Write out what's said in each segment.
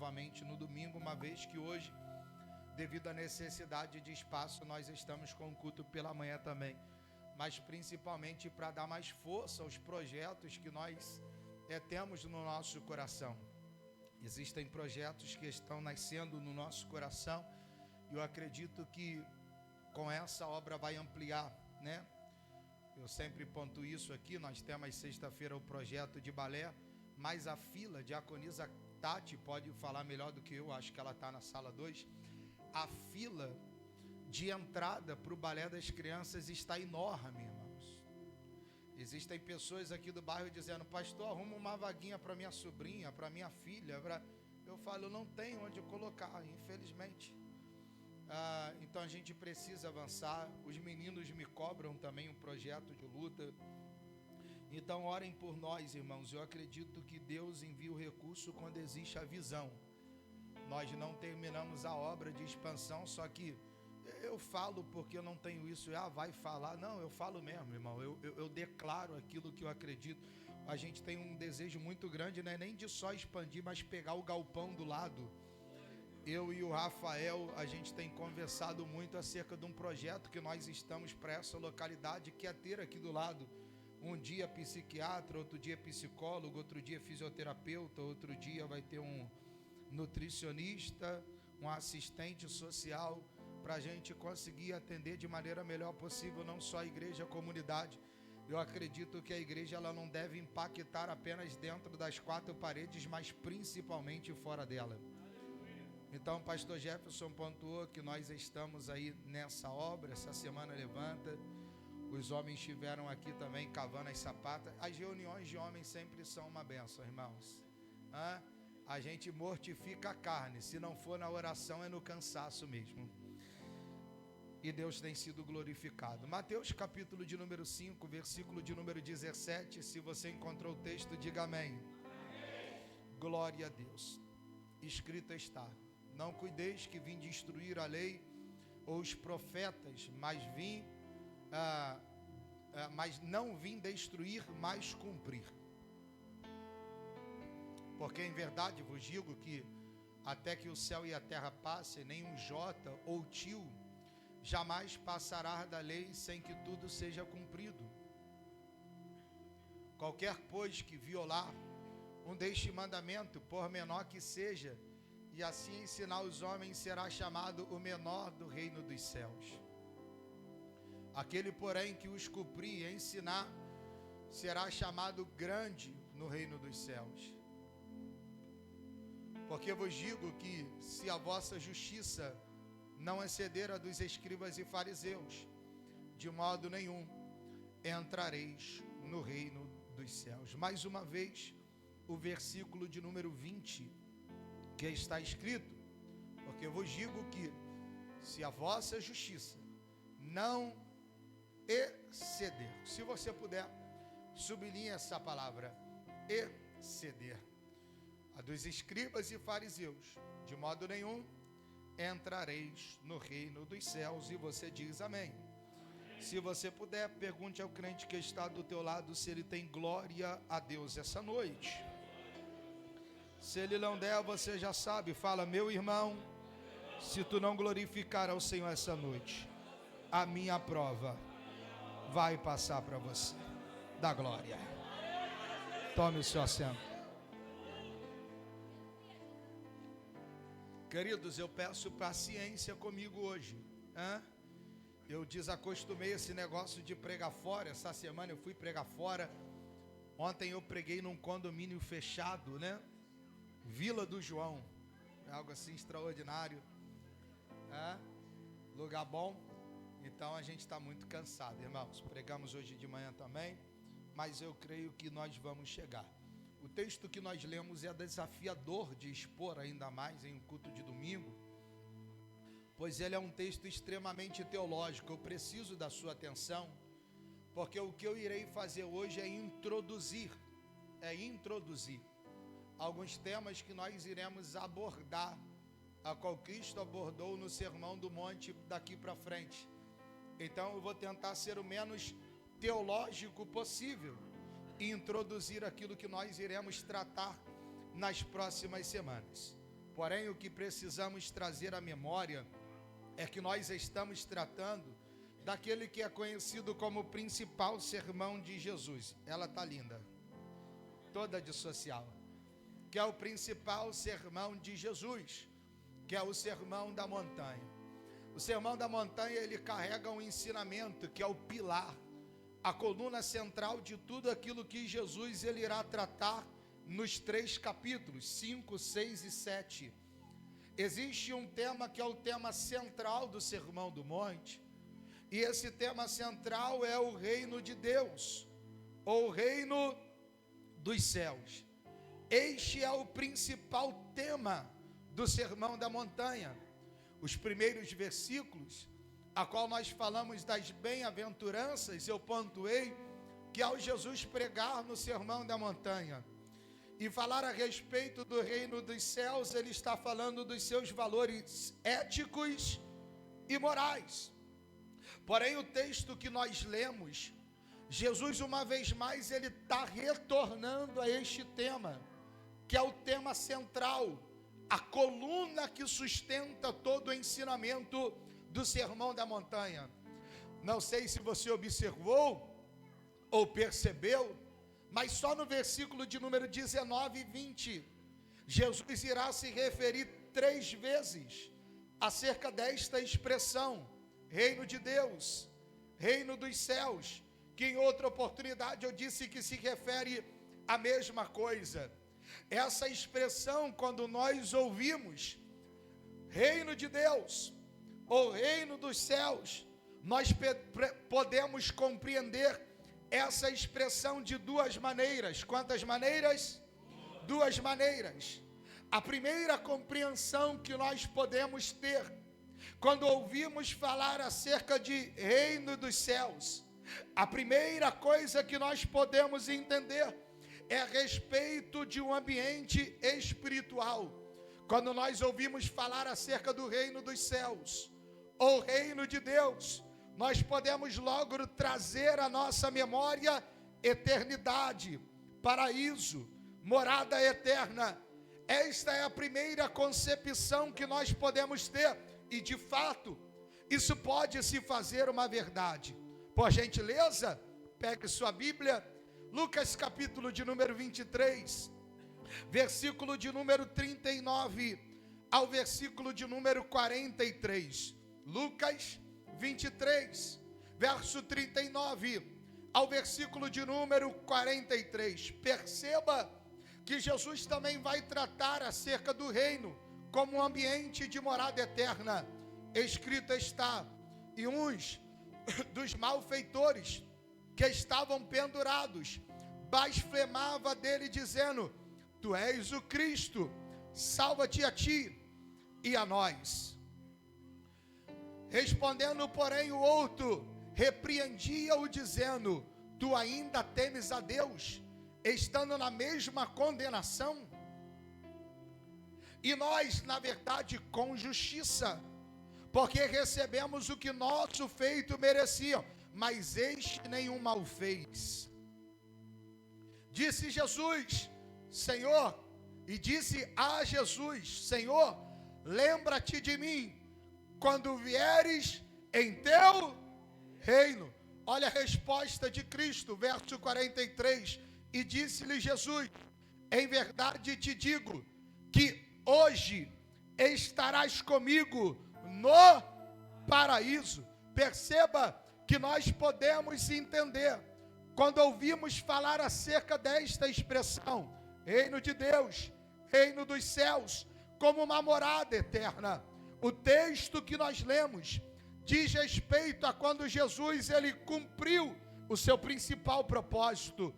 somente no domingo, uma vez que hoje, devido à necessidade de espaço, nós estamos com o culto pela manhã também, mas principalmente para dar mais força aos projetos que nós temos no nosso coração. Existem projetos que estão nascendo no nosso coração e eu acredito que com essa obra vai ampliar, né? Eu sempre ponto isso aqui. Nós temos sexta-feira o projeto de balé, mas a fila, diaconisa Tati pode falar melhor do que eu, acho que ela está na sala 2. A fila de entrada para o balé das crianças está enorme, irmãos. Existem pessoas aqui do bairro dizendo: pastor, arruma uma vaguinha para minha sobrinha, para minha filha. Eu falo, eu não tenho onde colocar, infelizmente. Então a gente precisa avançar. Os meninos me cobram também um projeto de luta. Então orem por nós, irmãos. Eu acredito que Deus envia o recurso quando existe a visão. Nós não terminamos a obra de expansão, só que eu falo porque eu não tenho isso. Vai falar. Não, eu falo mesmo, irmão. Eu declaro aquilo que eu acredito. A gente tem um desejo muito grande, não é nem de só expandir, mas pegar o galpão do lado. Eu e o Rafael, a gente tem conversado muito acerca de um projeto que nós estamos para essa localidade, que é ter aqui do lado um dia psiquiatra, outro dia psicólogo, outro dia fisioterapeuta, outro dia vai ter um nutricionista, um assistente social, para a gente conseguir atender de maneira melhor possível, não só a igreja, a comunidade. Eu acredito que a igreja ela não deve impactar apenas dentro das quatro paredes, mas principalmente fora dela. Então o pastor Jefferson pontuou que nós estamos aí nessa obra. Essa semana levanta. Os homens estiveram aqui também cavando as sapatas. As reuniões de homens sempre são uma bênção, irmãos. A gente mortifica a carne. Se não for na oração, é no cansaço mesmo. E Deus tem sido glorificado. Mateus capítulo de número 5, versículo de número 17. Se você encontrou o texto, diga amém. Glória a Deus. Escrito está: não cuideis que vim destruir a lei ou os profetas, mas não vim destruir, mas cumprir. Porque em verdade vos digo que até que o céu e a terra passem, nem um jota ou tio jamais passará da lei sem que tudo seja cumprido. Qualquer, pois, que violar um deste mandamento, por menor que seja, e assim ensinar os homens, será chamado o menor do reino dos céus. Aquele, porém, que os cumprir e ensinar, será chamado grande no reino dos céus. Porque vos digo que, se a vossa justiça não exceder a dos escribas e fariseus, de modo nenhum entrareis no reino dos céus. Mais uma vez, o versículo de número 20, que está escrito: porque vos digo que, se a vossa justiça não exceder, se você puder, sublinhe essa palavra, exceder, a dos escribas e fariseus, de modo nenhum entrareis no reino dos céus. E você diz amém. Se você puder, pergunte ao crente que está do teu lado se ele tem glória a Deus essa noite. Se ele não der, você já sabe, fala: meu irmão, se tu não glorificar ao Senhor essa noite, a minha prova vai passar para você. Dá glória. Tome o seu assento. Queridos, eu peço paciência comigo hoje. Eu desacostumei esse negócio de pregar fora. Essa semana eu fui pregar fora. Ontem eu preguei num condomínio fechado, né? Vila do João. É algo assim extraordinário. Lugar bom. Então a gente está muito cansado, irmãos. Pregamos hoje de manhã também, mas eu creio que nós vamos chegar. O texto que nós lemos é desafiador de expor ainda mais em um culto de domingo, pois ele é um texto extremamente teológico. Eu preciso da sua atenção, porque o que eu irei fazer hoje é introduzir alguns temas que nós iremos abordar, a qual Cristo abordou no Sermão do Monte daqui para frente. Então eu vou tentar ser o menos teológico possível e introduzir aquilo que nós iremos tratar nas próximas semanas. Porém, o que precisamos trazer à memória é que nós estamos tratando daquele que é conhecido como o principal sermão de Jesus. Ela está linda, toda de social. Que é o principal sermão de Jesus, que é o Sermão da Montanha. O Sermão da Montanha, ele carrega um ensinamento que é o pilar, a coluna central de tudo aquilo que Jesus ele irá tratar nos 3 capítulos, 5, 6 e 7. Existe um tema que é o tema central do Sermão do Monte, e esse tema central é o reino de Deus, ou o reino dos céus. Este é o principal tema do Sermão da Montanha. Os primeiros versículos, a qual nós falamos das bem-aventuranças, eu pontuei que ao Jesus pregar no Sermão da Montanha e falar a respeito do reino dos céus, ele está falando dos seus valores éticos e morais. Porém, o texto que nós lemos, Jesus uma vez mais, ele está retornando a este tema, que é o tema central, a coluna que sustenta todo o ensinamento do Sermão da Montanha. Não sei se você observou ou percebeu, mas só no versículo de número 19 e 20, Jesus irá se referir 3 vezes acerca desta expressão, reino de Deus, reino dos céus, que em outra oportunidade eu disse que se refere à mesma coisa. Essa expressão, quando nós ouvimos reino de Deus ou reino dos céus, nós podemos compreender essa expressão de 2 maneiras. Quantas maneiras? 2 maneiras. A primeira compreensão que nós podemos ter quando ouvimos falar acerca de reino dos céus, a primeira coisa que nós podemos entender é a respeito de um ambiente espiritual. Quando nós ouvimos falar acerca do reino dos céus, ou reino de Deus, nós podemos logo trazer à nossa memória eternidade, paraíso, morada eterna. Esta é a primeira concepção que nós podemos ter, e de fato, isso pode se fazer uma verdade. Por gentileza, pegue sua Bíblia, Lucas capítulo de número 23, versículo de número 39 ao versículo de número 43. Lucas 23, verso 39 ao versículo de número 43. Perceba que Jesus também vai tratar acerca do reino como um ambiente de morada eterna. Escrito está: e uns dos malfeitores que estavam pendurados blasfemava dele, dizendo: tu és o Cristo, salva-te a ti e a nós. Respondendo, porém, o outro repreendia-o, dizendo: tu ainda temes a Deus, estando na mesma condenação? E nós, na verdade, com justiça, porque recebemos o que nosso feito merecia, mas este nenhum mal fez. Disse Jesus, Senhor, e disse a Jesus: Senhor, lembra-te de mim quando vieres em teu reino. Olha a resposta de Cristo, verso 43. E disse-lhe Jesus: em verdade te digo que hoje estarás comigo no paraíso. Perceba que nós podemos entender, quando ouvimos falar acerca desta expressão, reino de Deus, reino dos céus, como uma morada eterna. O texto que nós lemos diz respeito a quando Jesus ele cumpriu o seu principal propósito,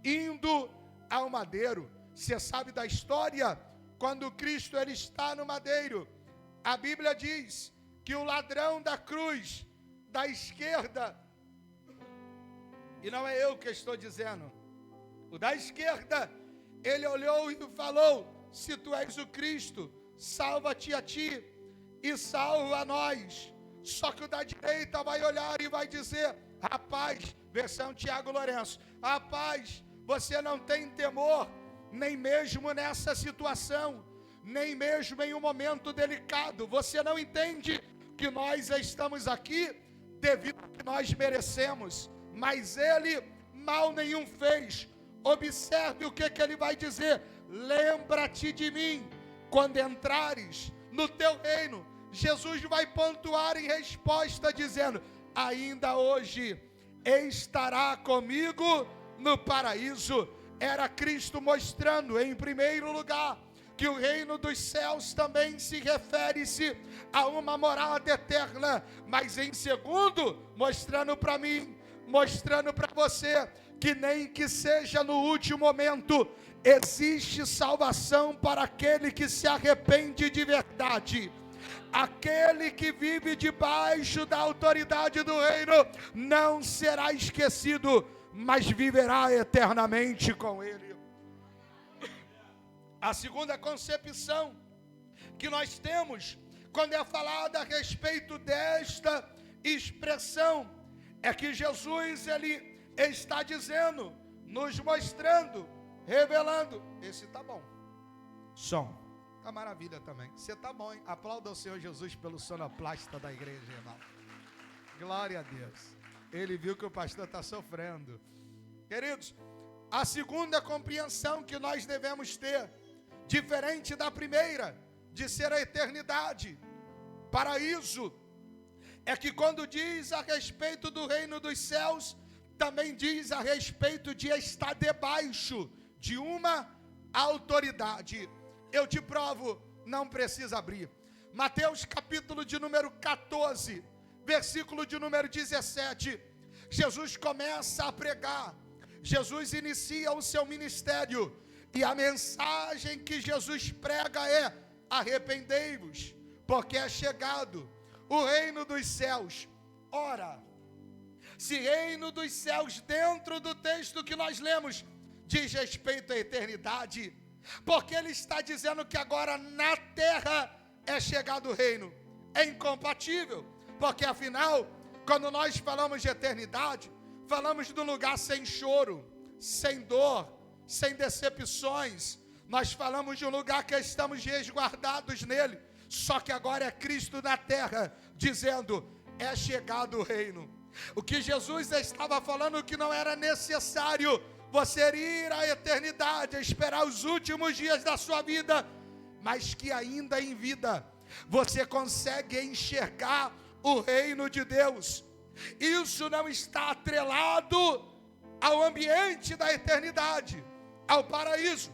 indo ao madeiro. Você sabe da história? Quando Cristo ele está no madeiro, a Bíblia diz que o ladrão da cruz da esquerda, e não é eu que estou dizendo, o da esquerda, ele olhou e falou: se tu és o Cristo, salva-te a ti e salva a nós. Só que o da direita vai olhar e vai dizer: rapaz, versão Tiago Lourenço, rapaz, você não tem temor, nem mesmo nessa situação. nem mesmo em um momento delicado. Você não entende que nós estamos aqui devido ao que nós merecemos, mas Ele mal nenhum fez. Observe o que Ele vai dizer: lembra-te de mim quando entrares no teu reino. Jesus vai pontuar em resposta dizendo: ainda hoje estará comigo no paraíso. Era Cristo mostrando, em primeiro lugar, que o reino dos céus também se refere-se a uma morada eterna, mas em segundo, mostrando para mim, mostrando para você, que nem que seja no último momento, existe salvação para aquele que se arrepende de verdade. Aquele que vive debaixo da autoridade do reino não será esquecido, mas viverá eternamente com Ele. A segunda concepção que nós temos quando é falado a respeito desta expressão é que Jesus, Ele está dizendo, nos mostrando, revelando: esse tá bom, som, tá maravilha também, você tá bom, hein? Aplauda o Senhor Jesus pelo sonoplasta da igreja, irmão. Glória a Deus. Ele viu que o pastor está sofrendo. Queridos, a segunda compreensão que nós devemos ter, diferente da primeira, de ser a eternidade, paraíso, é que quando diz a respeito do reino dos céus, também diz a respeito de estar debaixo de uma autoridade. Eu te provo, não precisa abrir. Mateus capítulo de número 14, versículo de número 17. Jesus começa a pregar. Jesus inicia o seu ministério. E a mensagem que Jesus prega é: arrependei-vos, porque é chegado o reino dos céus. Ora, se reino dos céus, dentro do texto que nós lemos, diz respeito à eternidade, porque ele está dizendo que agora na terra é chegado o reino. É incompatível, porque afinal, quando nós falamos de eternidade, falamos de um lugar sem choro, sem dor, sem decepções. Nós falamos de um lugar que estamos resguardados nele. Só que agora é Cristo na terra, dizendo: é chegado o reino. O que Jesus estava falando, que não era necessário você ir à eternidade, esperar os últimos dias da sua vida, mas que ainda em vida você consegue enxergar o reino de Deus. Isso não está atrelado ao ambiente da eternidade, ao paraíso,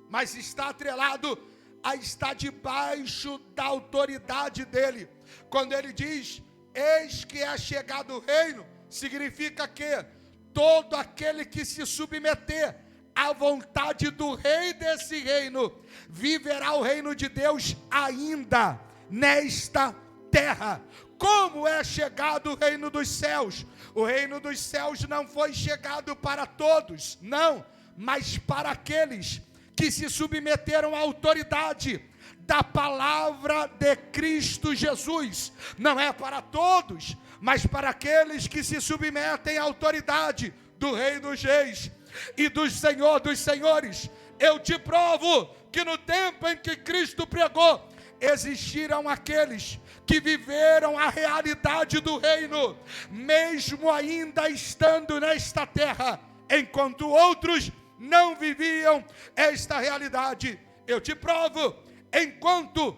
mas está atrelado a estar debaixo da autoridade dele. Quando ele diz: eis que é chegado o reino, significa que todo aquele que se submeter à vontade do rei desse reino, viverá o reino de Deus ainda nesta terra. Como é chegado o reino dos céus? O reino dos céus não foi chegado para todos, não, mas para aqueles que se submeteram à autoridade da palavra de Cristo Jesus. Não é para todos, mas para aqueles que se submetem à autoridade do Rei dos Reis e do Senhor dos Senhores. Eu te provo que no tempo em que Cristo pregou, existiram aqueles que viveram a realidade do reino, mesmo ainda estando nesta terra, enquanto outros não viviam esta realidade. Eu te provo, enquanto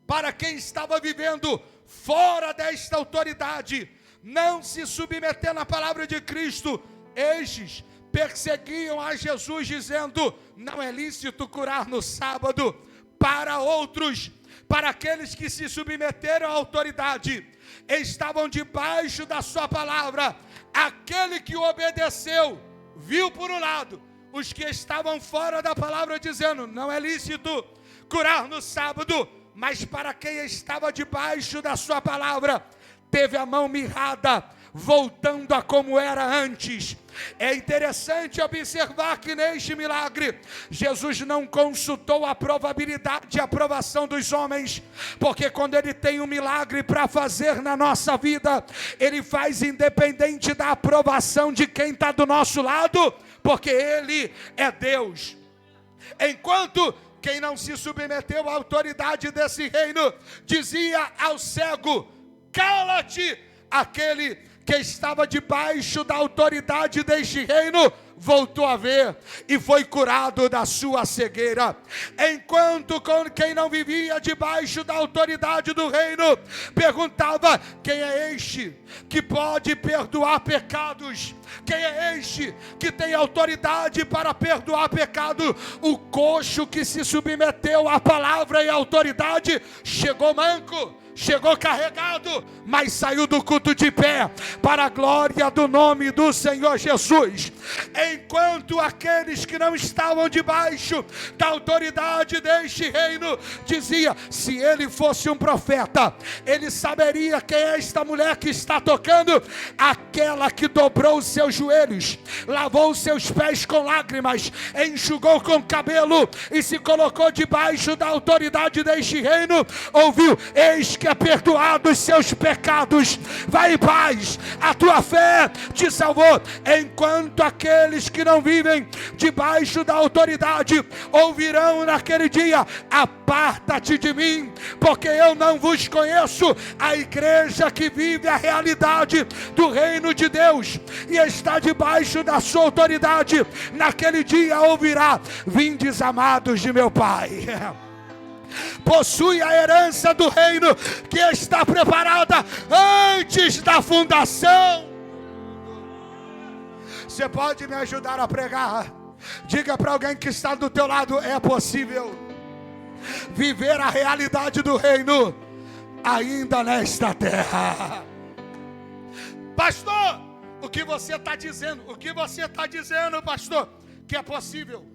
para quem estava vivendo fora desta autoridade, não se submetendo à palavra de Cristo, estes perseguiam a Jesus, dizendo: não é lícito curar no sábado. Para outros, para aqueles que se submeteram à autoridade, estavam debaixo da sua palavra. Aquele que obedeceu, viu por um lado os que estavam fora da palavra, dizendo: não é lícito curar no sábado. Mas para quem estava debaixo da sua palavra, teve a mão mirrada, voltando a como era antes. É interessante observar que neste milagre, Jesus não consultou a probabilidade e a aprovação dos homens, porque quando ele tem um milagre para fazer na nossa vida, ele faz independente da aprovação de quem está do nosso lado, porque ele é Deus. Enquanto quem não se submeteu à autoridade desse reino, dizia ao cego: cala-te. Aquele que estava debaixo da autoridade deste reino voltou a ver e foi curado da sua cegueira. Enquanto com quem não vivia debaixo da autoridade do reino perguntava: quem é este que pode perdoar pecados? Quem é este que tem autoridade para perdoar pecado? O coxo que se submeteu à palavra e à autoridade chegou manco, chegou carregado, mas saiu do culto de pé, para a glória do nome do Senhor Jesus. Enquanto aqueles que não estavam debaixo da autoridade deste reino dizia: se ele fosse um profeta, ele saberia quem é esta mulher que está tocando, aquela que dobrou os seus joelhos, lavou os seus pés com lágrimas, enxugou com cabelo e se colocou debaixo da autoridade deste reino, ouviu: eis que é perdoado os seus pecados, vai em paz, a tua fé te salvou. Enquanto aqueles que não vivem debaixo da autoridade ouvirão naquele dia: aparta-te de mim, porque eu não vos conheço. A igreja que vive a realidade do reino de Deus e está debaixo da sua autoridade, naquele dia ouvirá: vindes amados de meu Pai. Possui a herança do reino que está preparada antes da fundação. Você pode me ajudar a pregar? Diga para alguém que está do teu lado: é possível viver a realidade do reino ainda nesta terra. Pastor, o que você está dizendo? O que você está dizendo, pastor? Que é possível,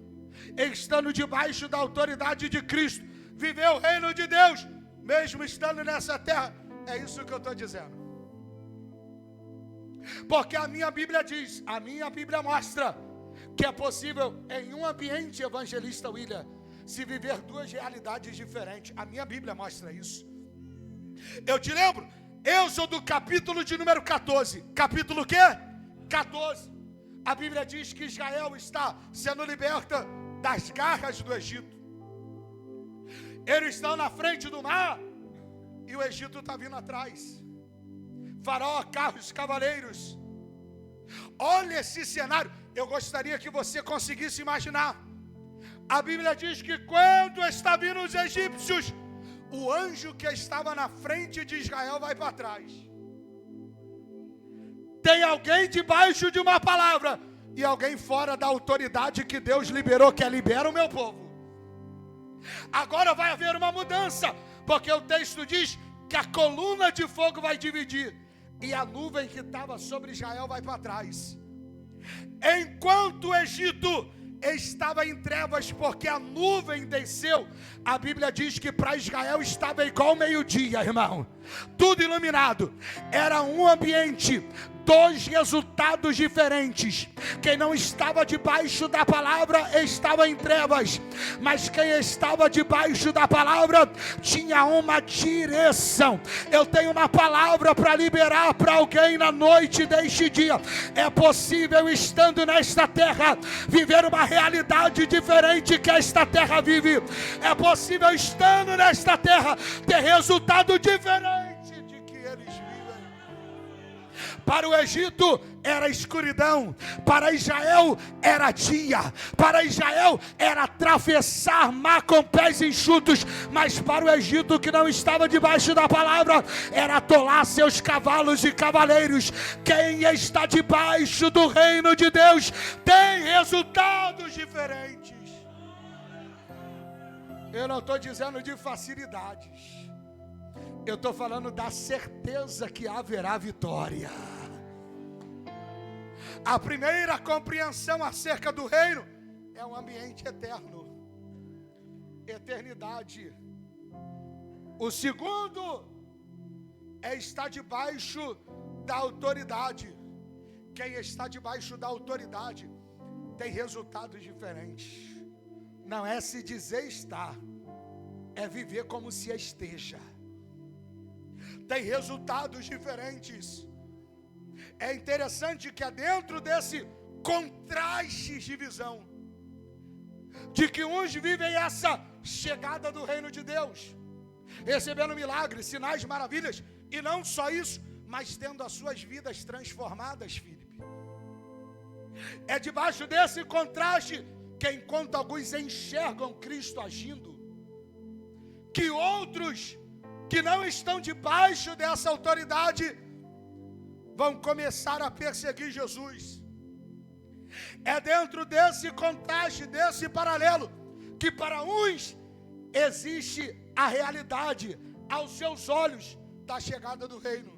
estando debaixo da autoridade de Cristo, viver o reino de Deus, mesmo estando nessa terra. É isso que eu estou dizendo. Porque a minha Bíblia diz, a minha Bíblia mostra que é possível em um ambiente, evangelista William, se viver duas realidades diferentes. A minha Bíblia mostra isso. Eu te lembro, Êxodo capítulo de número 14. Capítulo o quê? 14. A Bíblia diz que Israel está sendo liberta das garras do Egito. Eles estão na frente do mar e o Egito está vindo atrás. Faraó, carros, cavaleiros. Olha esse cenário. Eu gostaria que você conseguisse imaginar. A Bíblia diz que quando está vindo os egípcios, o anjo que estava na frente de Israel vai para trás. Tem alguém debaixo de uma palavra e alguém fora da autoridade que Deus liberou, que é: libera o meu povo. Agora vai haver uma mudança, porque o texto diz que a coluna de fogo vai dividir e a nuvem que estava sobre Israel vai para trás. Enquanto o Egito estava em trevas, porque a nuvem desceu, a Bíblia diz que para Israel estava igual meio-dia, irmão, tudo iluminado. Era um ambiente, dois resultados diferentes. Quem não estava debaixo da palavra estava em trevas, mas quem estava debaixo da palavra tinha uma direção. Eu tenho uma palavra para liberar para alguém na noite deste dia. É possível, estando nesta terra, viver uma realidade diferente que esta terra vive. É possível, estando nesta terra, ter resultado diferente de que eles vivem. Para o Egito era escuridão, para Israel era dia, para Israel era atravessar mar com pés enxutos, mas para o Egito, que não estava debaixo da palavra, era atolar seus cavalos e cavaleiros. Quem está debaixo do reino de Deus tem resultados diferentes. Eu não estou dizendo de facilidades, eu estou falando da certeza que haverá vitória. A primeira compreensão acerca do reino é um ambiente eterno, eternidade. O segundo é estar debaixo da autoridade. Quem está debaixo da autoridade tem resultados diferentes. Não é se dizer estar, é viver como se esteja. Tem resultados diferentes. É interessante que é dentro desse contraste de visão, de que uns vivem essa chegada do reino de Deus, recebendo milagres, sinais, maravilhas, e não só isso, mas tendo as suas vidas transformadas, Filipe. É debaixo desse contraste que, enquanto alguns enxergam Cristo agindo, que outros que não estão debaixo dessa autoridade vão começar a perseguir Jesus. É dentro desse contraste, desse paralelo, que para uns existe a realidade aos seus olhos da chegada do reino.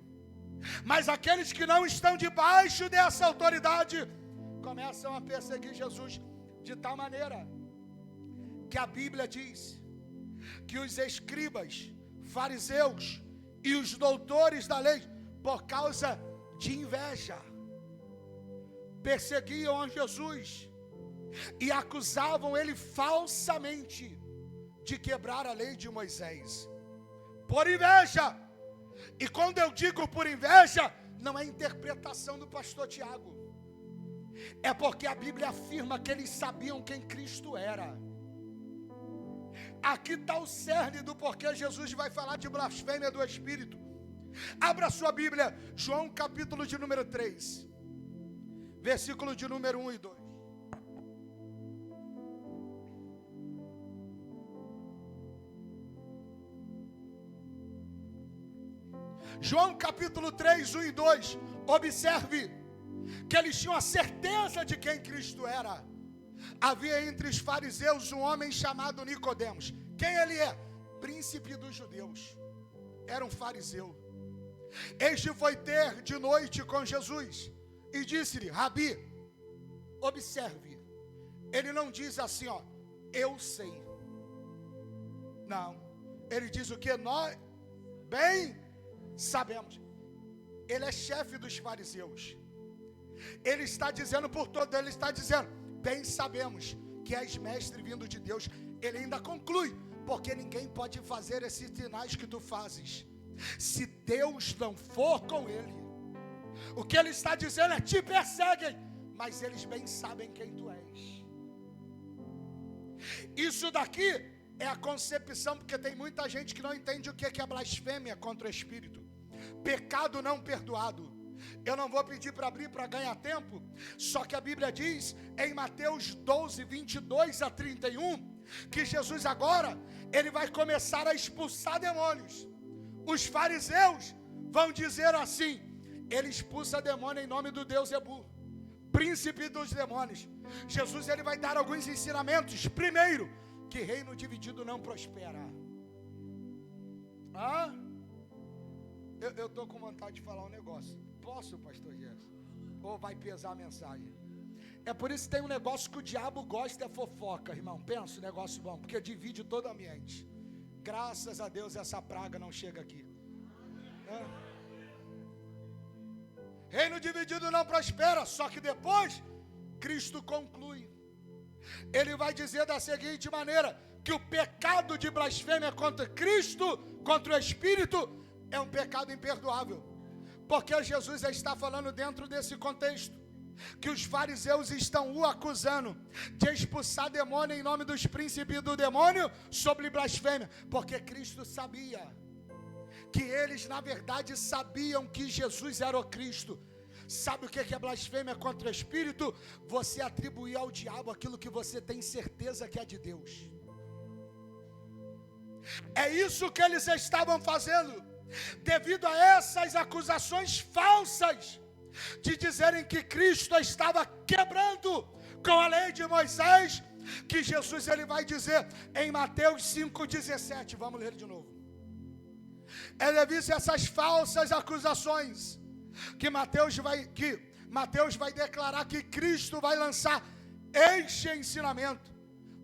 Mas aqueles que não estão debaixo dessa autoridade começam a perseguir Jesus de tal maneira que a Bíblia diz que os escribas, fariseus e os doutores da lei, por causa de inveja, perseguiam a Jesus e acusavam ele falsamente de quebrar a lei de Moisés, por inveja. E quando eu digo por inveja, não é interpretação do pastor Tiago, é porque a Bíblia afirma que eles sabiam quem Cristo era. Aqui está o cerne do porquê Jesus vai falar de blasfêmia do Espírito. Abra sua Bíblia, João capítulo de número 3, versículo de número 1 e 2. João capítulo 3, 1 e 2. Observe que eles tinham a certeza de quem Cristo era. Havia entre os fariseus um homem chamado Nicodemos. Quem ele é? Príncipe dos judeus. Era um fariseu. Este foi ter de noite com Jesus e disse-lhe: Rabi, observe, ele não diz assim, ó, eu sei. Não, ele diz o que? Nós bem sabemos. Ele é chefe dos fariseus. Ele está dizendo por todo, ele está dizendo, bem sabemos que és mestre vindo de Deus. Ele ainda conclui, porque ninguém pode fazer esses sinais que tu fazes se Deus não for com ele. O que ele está dizendo é: te perseguem, mas eles bem sabem quem tu és. Isso daqui é a concepção, porque tem muita gente que não entende o que é blasfêmia contra o Espírito, pecado não perdoado. Eu não vou pedir para abrir para ganhar tempo, só que a Bíblia diz em Mateus 12, 22 a 31, que Jesus agora, ele vai começar a expulsar demônios. Os fariseus vão dizer assim: ele expulsa demônio em nome do Deus Ebu, príncipe dos demônios. Jesus, ele vai dar alguns ensinamentos. Primeiro, que reino dividido não prospera. Eu estou com vontade de falar um negócio. Posso, pastor Gerson? Ou vai pesar a mensagem? É por isso que tem um negócio que o diabo gosta, é fofoca, irmão. Pensa, um negócio bom, porque divide todo o ambiente. Graças a Deus essa praga não chega aqui. Reino dividido não prospera. Só que depois Cristo conclui. Ele vai dizer da seguinte maneira: que o pecado de blasfêmia contra Cristo, contra o Espírito, é um pecado imperdoável. Porque Jesus está falando dentro desse contexto que os fariseus estão o acusando de expulsar demônio em nome dos príncipes do demônio sobre blasfêmia, porque Cristo sabia que eles na verdade sabiam que Jesus era o Cristo. Sabe o que é blasfêmia contra o Espírito? Você atribuir ao diabo aquilo que você tem certeza que é de Deus. É isso que eles estavam fazendo. Devido a essas acusações falsas de dizerem que Cristo estava quebrando com a lei de Moisés, que Jesus ele vai dizer em Mateus 5,17. Vamos ler de novo. Ele avisa essas falsas acusações que Mateus vai declarar que Cristo vai lançar este ensinamento.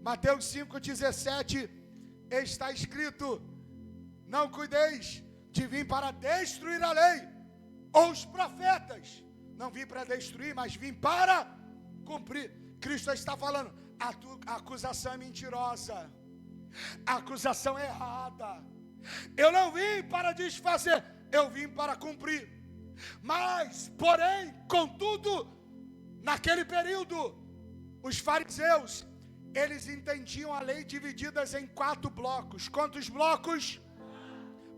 Mateus 5,17 está escrito: não cuideis de vir para destruir a lei ou os profetas. Não vim para destruir, mas vim para cumprir. Cristo está falando: a acusação é mentirosa, a acusação é errada. Eu não vim para desfazer, eu vim para cumprir. Mas, porém, contudo, naquele período, os fariseus, eles entendiam a lei divididas em 4 blocos. Quantos blocos?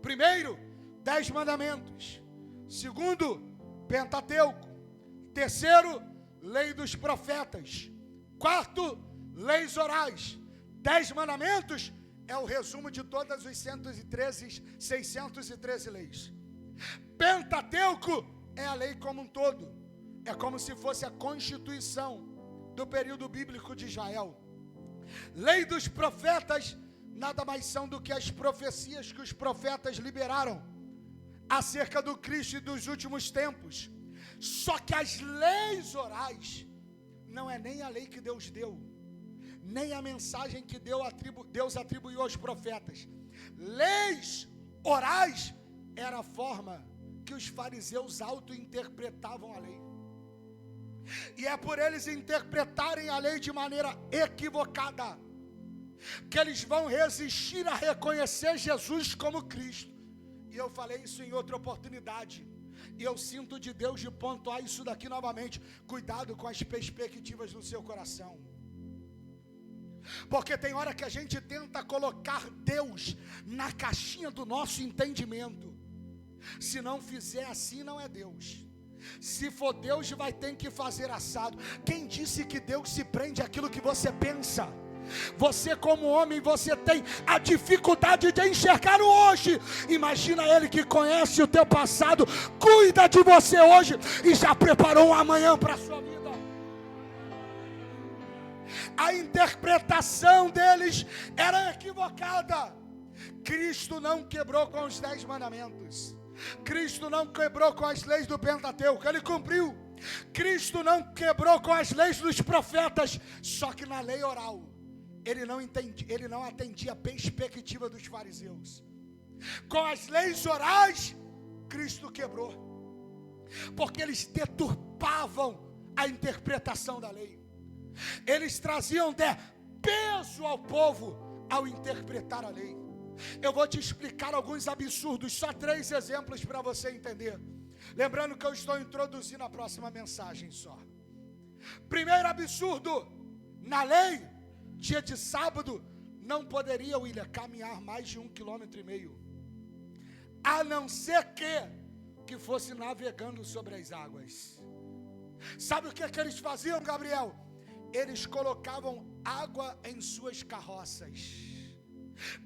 Primeiro, 10 mandamentos. Segundo, Pentateuco. Terceiro, lei dos profetas. Quarto, leis orais. 10 mandamentos é o resumo de todas os 613 leis. Pentateuco é a lei como um todo. É como se fosse a constituição do período bíblico de Israel. Lei dos profetas nada mais são do que as profecias que os profetas liberaram acerca do Cristo e dos últimos tempos. Só que as leis orais não é nem a lei que Deus deu, nem a mensagem que Deus atribuiu aos profetas. Leis orais era a forma que os fariseus auto-interpretavam a lei. E é por eles interpretarem a lei de maneira equivocada que eles vão resistir a reconhecer Jesus como Cristo. E eu falei isso em outra oportunidade, e eu sinto de Deus de pontuar isso daqui novamente. Cuidado com as perspectivas do seu coração, porque tem hora que a gente tenta colocar Deus na caixinha do nosso entendimento. Se não fizer assim, não é Deus. Se for Deus, vai ter que fazer assado. Quem disse que Deus se prende àquilo que você pensa? Você como homem, você tem a dificuldade de enxergar o hoje. Imagina Ele que conhece o teu passado, cuida de você hoje e já preparou um amanhã para a sua vida. A interpretação deles era equivocada. Cristo não quebrou com os 10 mandamentos. Cristo não quebrou com as leis do Pentateuco, Ele cumpriu. Cristo não quebrou com as leis dos profetas, só que na lei oral Ele não atendia a perspectiva dos fariseus. Com as leis orais, Cristo quebrou, porque eles deturpavam a interpretação da lei. Eles traziam peso ao povo ao interpretar a lei. Eu vou te explicar alguns absurdos, só 3 exemplos para você entender. Lembrando que eu estou introduzindo a próxima mensagem só. Primeiro absurdo: na lei, dia de sábado, não poderia, William, caminhar mais de 1,5 km, a não ser que fosse navegando sobre as águas. Sabe o que eles faziam, Gabriel? Eles colocavam água em suas carroças,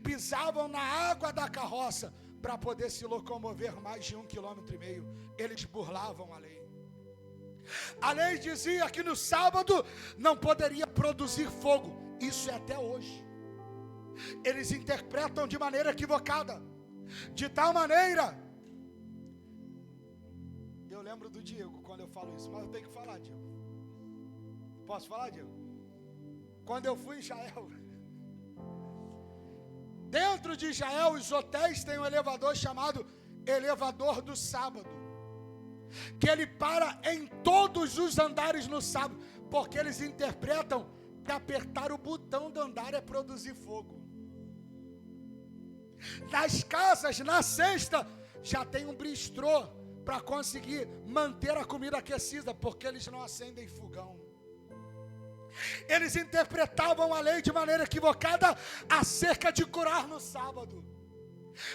pisavam na água da carroça para poder se locomover mais de 1,5 km. Eles burlavam a lei. A lei dizia que no sábado não poderia produzir fogo. Isso é até hoje. Eles interpretam de maneira equivocada, de tal maneira. Eu lembro do Diego quando eu falo isso, mas eu tenho que falar, Diego. Posso falar, Diego? Quando eu fui em Israel, dentro de Israel, os hotéis têm um elevador chamado elevador do sábado, que ele para em todos os andares no sábado, porque eles interpretam que apertar o botão do andar é produzir fogo. Nas casas, na sexta, já tem um bistrô para conseguir manter a comida aquecida, porque eles não acendem fogão. Eles interpretavam a lei de maneira equivocada acerca de curar no sábado,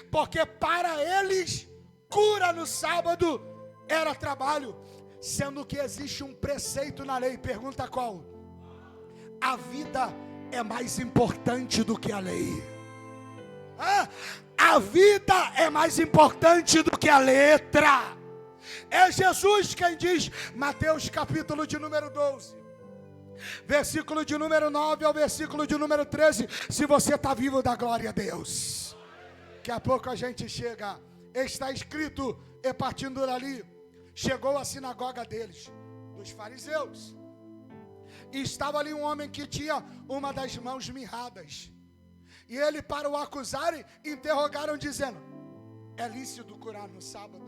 porque para eles cura no sábado era trabalho, sendo que existe um preceito na lei. Pergunta qual? A vida é mais importante do que a lei. A vida é mais importante do que a letra. É Jesus quem diz, Mateus capítulo de número 12, versículo de número 9 ao versículo de número 13. Se você está vivo, dá glória a Deus. Daqui a pouco a gente chega. Está escrito, e partindo dali, chegou à sinagoga deles, dos fariseus, e estava ali um homem que tinha uma das mãos mirradas. E ele, para o acusarem, interrogaram dizendo: é lícito curar no sábado?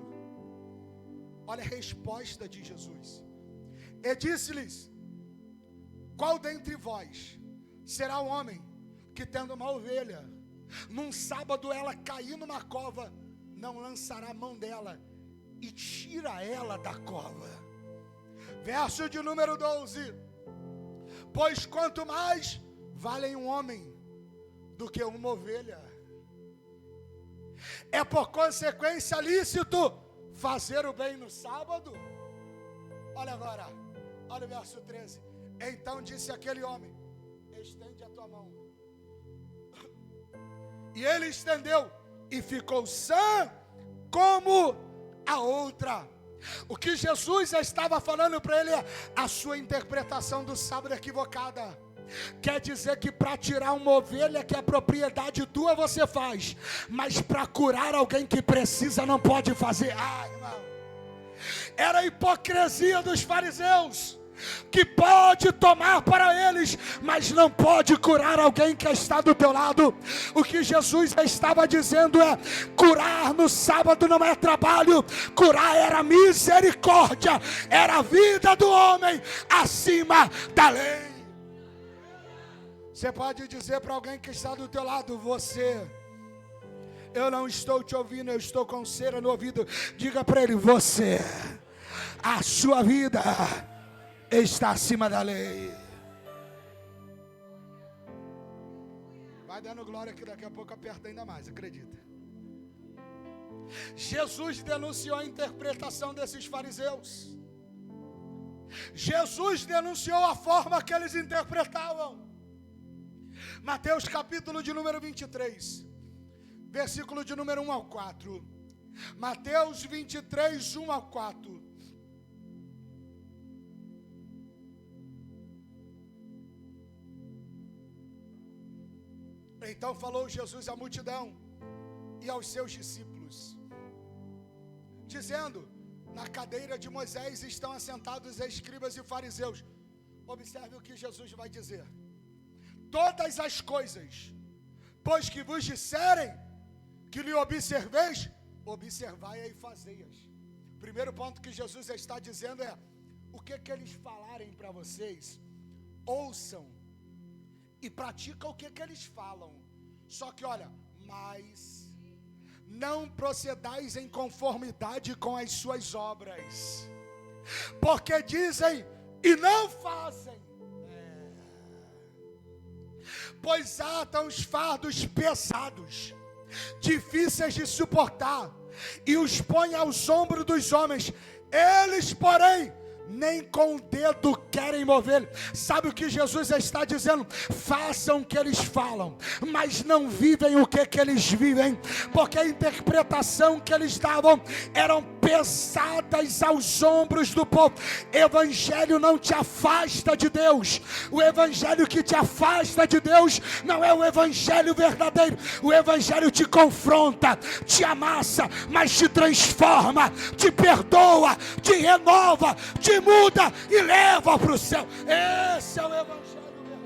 Olha a resposta de Jesus. E disse-lhes: qual dentre vós será o homem que, tendo uma ovelha, num sábado ela cair numa cova, não lançará a mão dela e tira ela da cova? Verso de número 12: pois quanto mais valem um homem do que uma ovelha. É por consequência lícito fazer o bem no sábado? Olha agora, olha o verso 13. Então disse aquele homem: estende a tua mão. E ele estendeu e ficou sã como a outra. O que Jesus estava falando para ele é: a sua interpretação do sábado é equivocada. Quer dizer que para tirar uma ovelha que é propriedade tua você faz, mas para curar alguém que precisa não pode fazer. Irmão, era a hipocrisia dos fariseus, que pode tomar para eles, mas não pode curar alguém que está do teu lado. O que Jesus estava dizendo é: curar no sábado não é trabalho, curar era misericórdia, era a vida do homem acima da lei. Você pode dizer para alguém que está do teu lado: eu não estou te ouvindo, eu estou com cera no ouvido. Diga para ele: a sua vida está acima da lei. Vai dando glória que daqui a pouco aperta ainda mais, acredita. Jesus denunciou a interpretação desses fariseus. Jesus denunciou a forma que eles interpretavam. Mateus capítulo de número 23, versículo de número 1 ao 4. Mateus 23, 1 ao 4. Então falou Jesus à multidão e aos seus discípulos, dizendo: na cadeira de Moisés estão assentados escribas e fariseus. Observe o que Jesus vai dizer: todas as coisas, pois que vos disserem que lhe observeis, observai e fazei-as. Primeiro ponto que Jesus está dizendo é: o que eles falarem para vocês, ouçam e praticam o que eles falam. Só que olha, mas não procedais em conformidade com as suas obras, porque dizem e não fazem. Pois atam os fardos pesados, difíceis de suportar, e os põem aos ombros dos homens. Eles, porém, nem com o dedo querem mover. Sabe o que Jesus está dizendo? Façam o que eles falam, mas não vivem o que eles vivem, porque a interpretação que eles davam eram pesadas aos ombros do povo. Evangelho não te afasta de Deus. O evangelho que te afasta de Deus não é o evangelho verdadeiro. O evangelho te confronta, te amassa, mas te transforma, te perdoa, te renova, te muda e leva para o céu. Esse é o evangelho verdadeiro.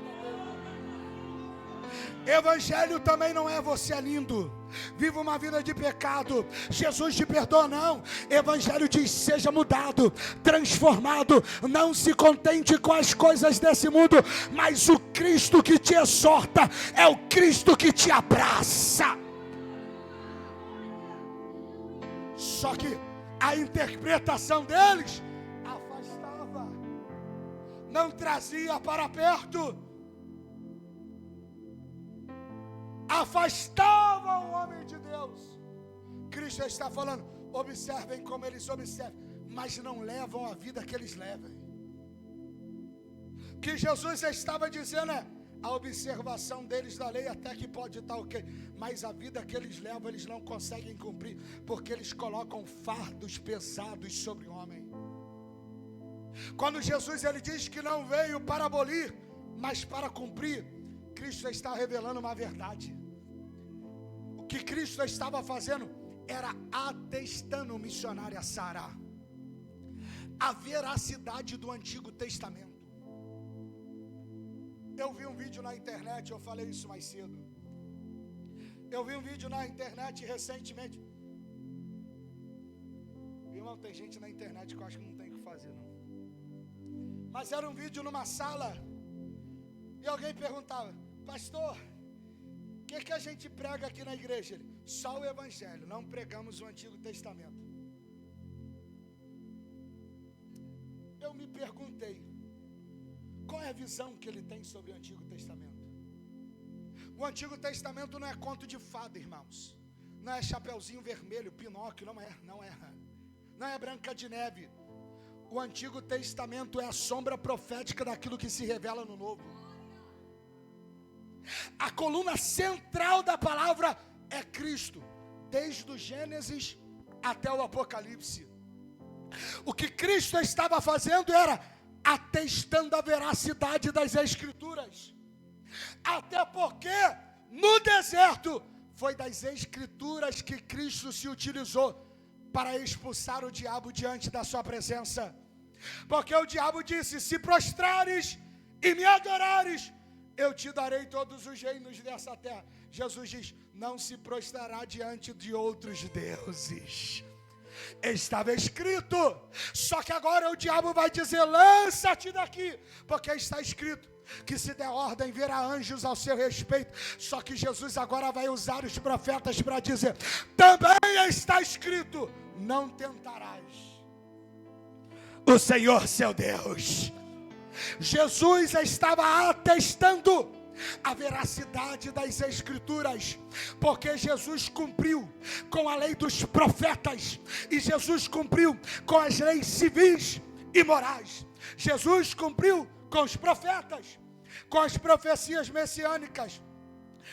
Evangelho também não é você é lindo, viva uma vida de pecado, Jesus te perdoa, não. Evangelho diz: seja mudado, transformado, não se contente com as coisas desse mundo, mas o Cristo que te exorta é o Cristo que te abraça. Só que a interpretação deles afastava, não trazia para perto, afastava o homem de Deus. Cristo está falando: observem como eles observam, mas não levam a vida que eles levam. O que Jesus estava dizendo é: a observação deles da lei até que pode estar ok, mas a vida que eles levam eles não conseguem cumprir, porque eles colocam fardos pesados sobre o homem. Quando Jesus ele diz que não veio para abolir, mas para cumprir, Cristo está revelando uma verdade. O que Cristo estava fazendo era atestando o missionário a Sara a veracidade do Antigo Testamento. Eu vi um vídeo na internet, eu falei isso mais cedo. Eu vi um vídeo na internet recentemente. Irmão, tem gente na internet que eu acho que não tem o que fazer, não. Mas era um vídeo numa sala e alguém perguntava: pastor, o que a gente prega aqui na igreja? Ele: só o evangelho, não pregamos o Antigo Testamento. Eu me perguntei: qual é a visão que ele tem sobre o Antigo Testamento? O Antigo Testamento não é conto de fada, irmãos. Não é Chapeuzinho Vermelho, Pinóquio, não é Branca de Neve. O Antigo Testamento é a sombra profética daquilo que se revela no Novo. A coluna central da palavra é Cristo, desde o Gênesis até o Apocalipse. O que Cristo estava fazendo era atestando a veracidade das Escrituras. Até porque no deserto foi das Escrituras que Cristo se utilizou para expulsar o diabo diante da sua presença. Porque o diabo disse: se prostrares e me adorares, eu te darei todos os reinos dessa terra. Jesus diz: não se prostrará diante de outros deuses. Estava escrito. Só que agora o diabo vai dizer: lança-te daqui, porque está escrito que se der ordem verá anjos ao seu respeito. Só que Jesus agora vai usar os profetas para dizer: também está escrito, não tentarás o Senhor seu Deus. Jesus estava atestando a veracidade das Escrituras, porque Jesus cumpriu com a lei dos profetas, e Jesus cumpriu com as leis civis e morais. Jesus cumpriu com os profetas, com as profecias messiânicas.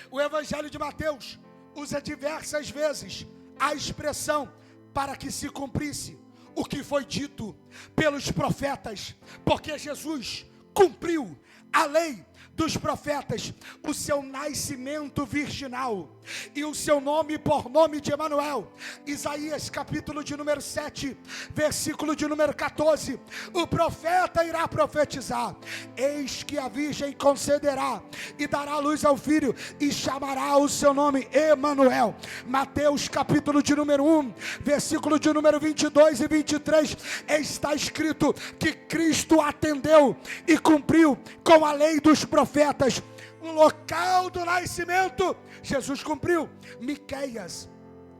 O Evangelho de Mateus usa diversas vezes a expressão para que se cumprisse o que foi dito pelos profetas, porque Jesus cumpriu a lei dos profetas, o seu nascimento virginal e o seu nome por nome de Emanuel. Isaías capítulo de número 7, versículo de número 14, o profeta irá profetizar: eis que a virgem concederá e dará luz ao filho, e chamará o seu nome Emanuel. Mateus capítulo de número 1, versículo de número 22 e 23, está escrito que Cristo atendeu e cumpriu com a lei dos profetas. O local do nascimento, Jesus cumpriu. Miqueias,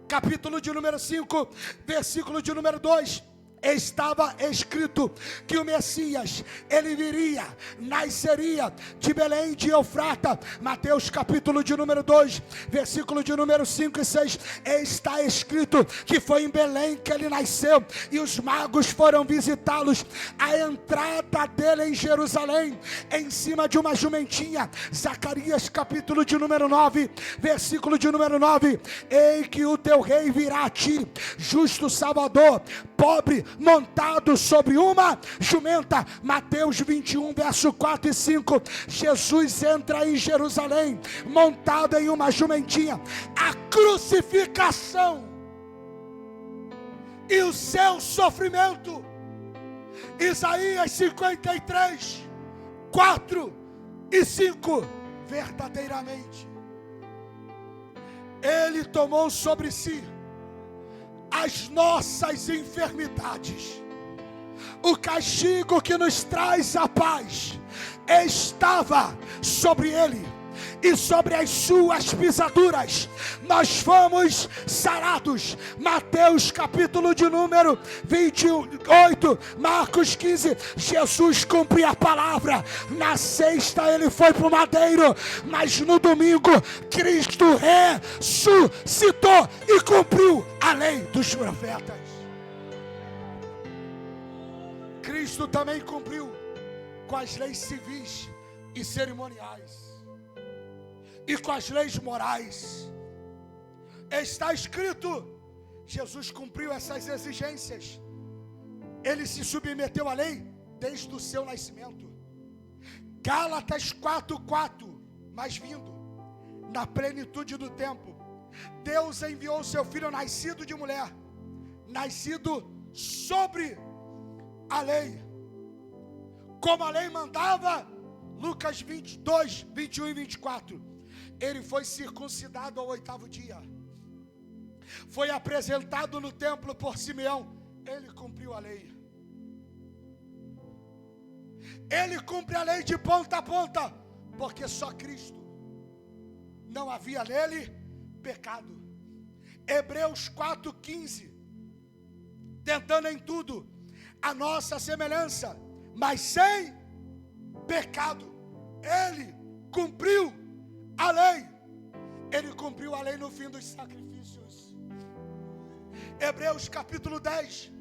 capítulo de número 5, versículo de número 2, estava escrito que o Messias, ele viria, nasceria de Belém de Eufrata. Mateus capítulo de número 2, versículo de número 5 e 6, está escrito que foi em Belém que ele nasceu, e os magos foram visitá-los. A entrada dele em Jerusalém, em cima de uma jumentinha. Zacarias capítulo de número 9, versículo de número 9, ei que o teu rei virá a ti, justo Salvador, pobre, montado sobre uma jumenta. Mateus 21, verso 4 e 5, Jesus entra em Jerusalém, montado em uma jumentinha. A crucificação e o seu sofrimento, Isaías 53, 4 e 5, verdadeiramente ele tomou sobre si as nossas enfermidades. O castigo que nos traz a paz estava sobre ele, e sobre as suas pisaduras nós fomos sarados. Mateus capítulo de número 28, Marcos 15, Jesus cumpria a palavra. Na sexta ele foi para o madeiro, mas no domingo Cristo ressuscitou e cumpriu a lei dos profetas. Cristo também cumpriu com as leis civis e cerimoniais e com as leis morais. Está escrito, Jesus cumpriu essas exigências. Ele se submeteu à lei desde o seu nascimento. Gálatas 4:4, mas vindo na plenitude do tempo, Deus enviou seu filho nascido de mulher, nascido sobre a lei, como a lei mandava. Lucas 22, 21 e 24. Ele foi circuncidado ao 8º dia, foi apresentado no templo por Simeão. Ele cumpriu a lei. Ele cumpre a lei de ponta a ponta, porque só Cristo, não havia nele pecado. Hebreus 4:15, tentando em tudo a nossa semelhança, mas sem pecado. Ele cumpriu a lei Ele cumpriu a lei no fim dos sacrifícios. Hebreus capítulo 10,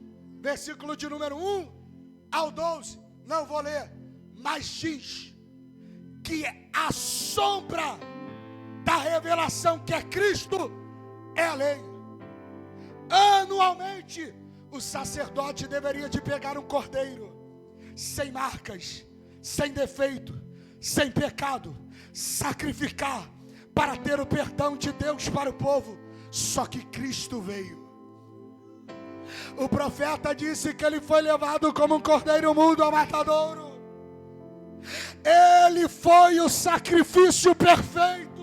versículo de número 1 ao 12. Não vou ler, mas diz que a sombra da revelação que é Cristo é a lei. Anualmente, o sacerdote deveria de pegar um cordeiro sem marcas, sem defeito, sem pecado, sacrificar para ter o perdão de Deus para o povo. Só que Cristo veio. O profeta disse que ele foi levado como um cordeiro mudo ao matadouro. Ele foi o sacrifício perfeito.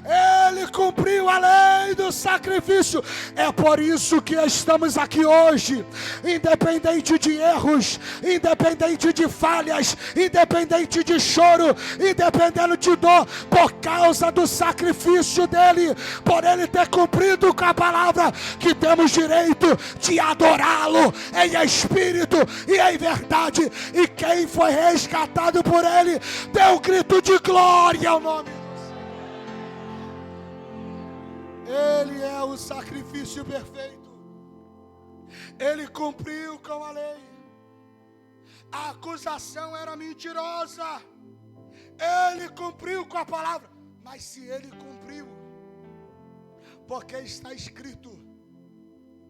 Ele cumpriu a lei do sacrifício. É por isso que estamos aqui hoje, independente de erros, independente de falhas, independente de choro, independente de dor, por causa do sacrifício dele, por ele ter cumprido com a palavra, que temos direito de adorá-lo em espírito e em verdade. E quem foi resgatado por ele, deu um grito de glória ao nome. Ele é o sacrifício perfeito. Ele cumpriu com a lei. A acusação era mentirosa. Ele cumpriu com a palavra. Mas se ele cumpriu, porque está escrito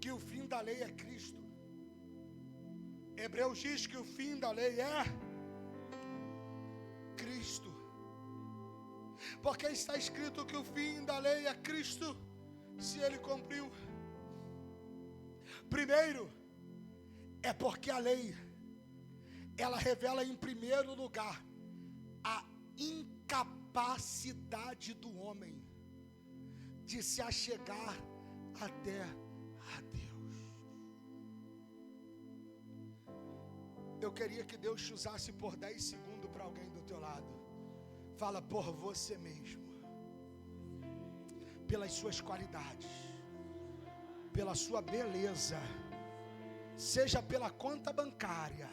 que o fim da lei é Cristo. Hebreus diz que o fim da lei é Cristo. Porque está escrito que o fim da lei é Cristo. Se ele cumpriu, primeiro, é porque a lei, ela revela em primeiro lugar a incapacidade do homem de se achegar até a Deus. Eu queria que Deus te usasse por 10 segundos para alguém do teu lado. Fala por você mesmo. Pelas suas qualidades, pela sua beleza, seja pela conta bancária,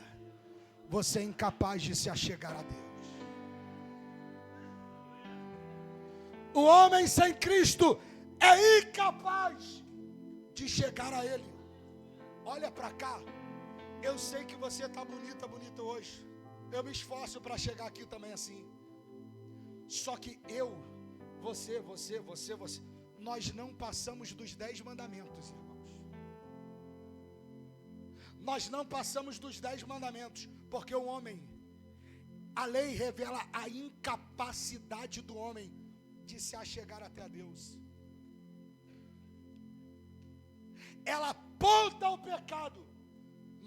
você é incapaz de se achegar a Deus. O homem sem Cristo é incapaz de chegar a Ele. Olha para cá, eu sei que você está bonita hoje. Eu me esforço para chegar aqui também assim. Só que você, nós não passamos dos 10 mandamentos, irmãos. Nós não passamos dos 10 mandamentos, porque o homem, a lei revela a incapacidade do homem de se achegar até a Deus. Ela aponta o pecado,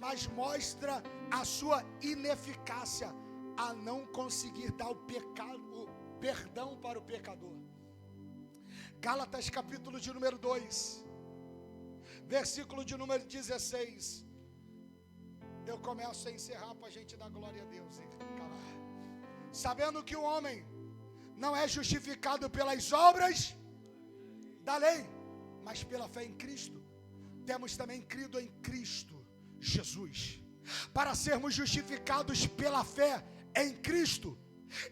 mas mostra a sua ineficácia a não conseguir dar o perdão para o pecador. Gálatas capítulo de número 2, versículo de número 16. Eu começo a encerrar para a gente dar glória a Deus. Sabendo que o homem não é justificado pelas obras da lei, mas pela fé em Cristo. Temos também crido em Cristo Jesus, para sermos justificados pela fé em Cristo,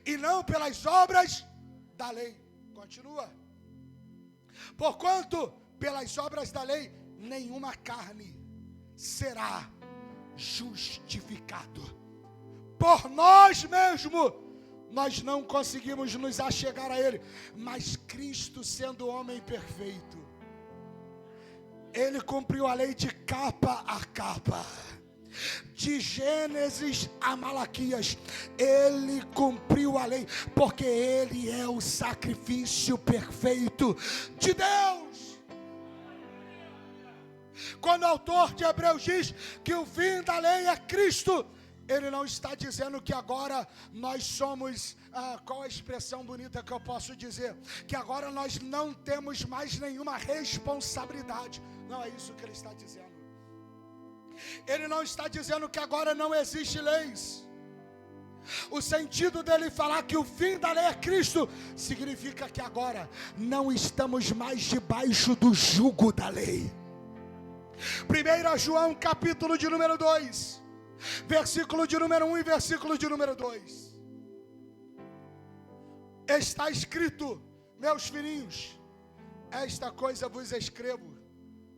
e não pelas obras da lei. Continua. Porquanto, pelas obras da lei, nenhuma carne será justificado. Por nós mesmos, nós não conseguimos nos achegar a Ele. Mas Cristo, sendo homem perfeito, Ele cumpriu a lei de capa a capa. De Gênesis a Malaquias, Ele cumpriu a lei, porque Ele é o sacrifício perfeito de Deus. Quando o autor de Hebreus diz que o fim da lei é Cristo, ele não está dizendo que agora nós somos, qual a expressão bonita que eu posso dizer? Que agora nós não temos mais nenhuma responsabilidade. Não é isso que ele está dizendo. Ele não está dizendo que agora não existe leis. O sentido dele falar que o fim da lei é Cristo significa que agora não estamos mais debaixo do jugo da lei. 1 João capítulo de número 2, versículo de número 1 e versículo de número 2. Está escrito: Meus filhinhos, esta coisa vos escrevo,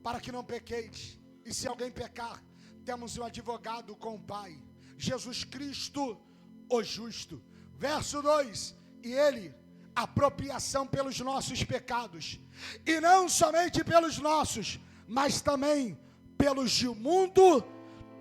para que não pequeis. E se alguém pecar, temos um advogado com o Pai, Jesus Cristo, o justo. Verso 2, e ele, a propiação pelos nossos pecados, e não somente pelos nossos, mas também pelos do mundo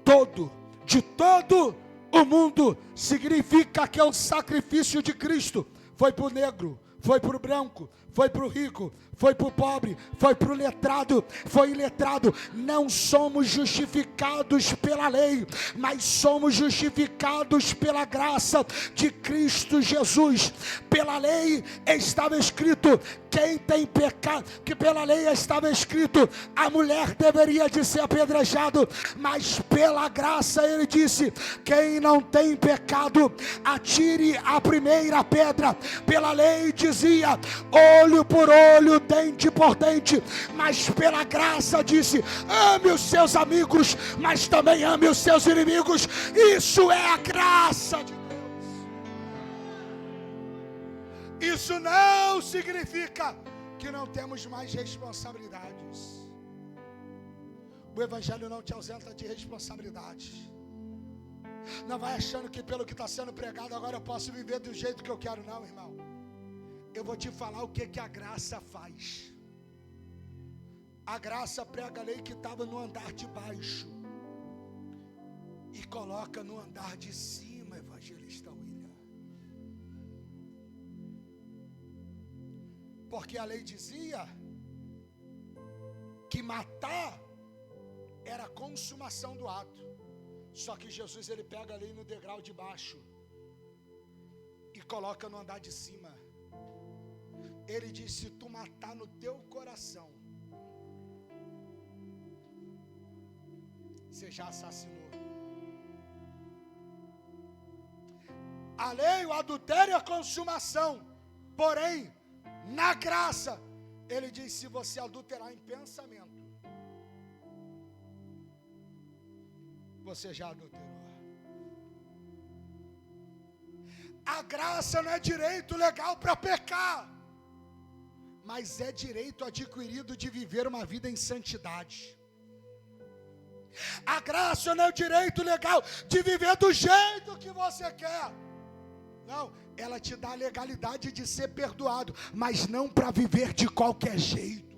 todo, de todo o mundo. Significa que é o sacrifício de Cristo foi para o negro, foi para o branco, foi para o rico, foi para o pobre, foi para o letrado, foi iletrado. Não somos justificados pela lei, mas somos justificados pela graça de Cristo Jesus. Pela lei estava escrito, quem tem pecado, que pela lei estava escrito, a mulher deveria de ser apedrejado, mas pela graça ele disse, quem não tem pecado, atire a primeira pedra. Pela lei dizia, olho por olho, dente por dente, mas pela graça disse, ame os seus amigos, mas também ame os seus inimigos. Isso é a graça de Deus. Isso não significa que não temos mais responsabilidades. O evangelho não te ausenta de responsabilidades. Não vai achando que pelo que está sendo pregado agora eu posso viver do jeito que eu quero, não, irmão. Eu vou te falar o que a graça faz. A graça prega a lei que estava no andar de baixo e coloca no andar de cima, evangelista William. Porque a lei dizia que matar era a consumação do ato. Só que Jesus ele pega a lei no degrau de baixo e coloca no andar de cima. Ele diz, se tu matar no teu coração, você já assassinou. A lei, o adultério é a consumação. Porém, na graça, ele diz, se você adulterar em pensamento, você já adulterou. A graça não é direito legal para pecar, mas é direito adquirido de viver uma vida em santidade. A graça não é o direito legal de viver do jeito que você quer. Não, ela te dá a legalidade de ser perdoado, mas não para viver de qualquer jeito.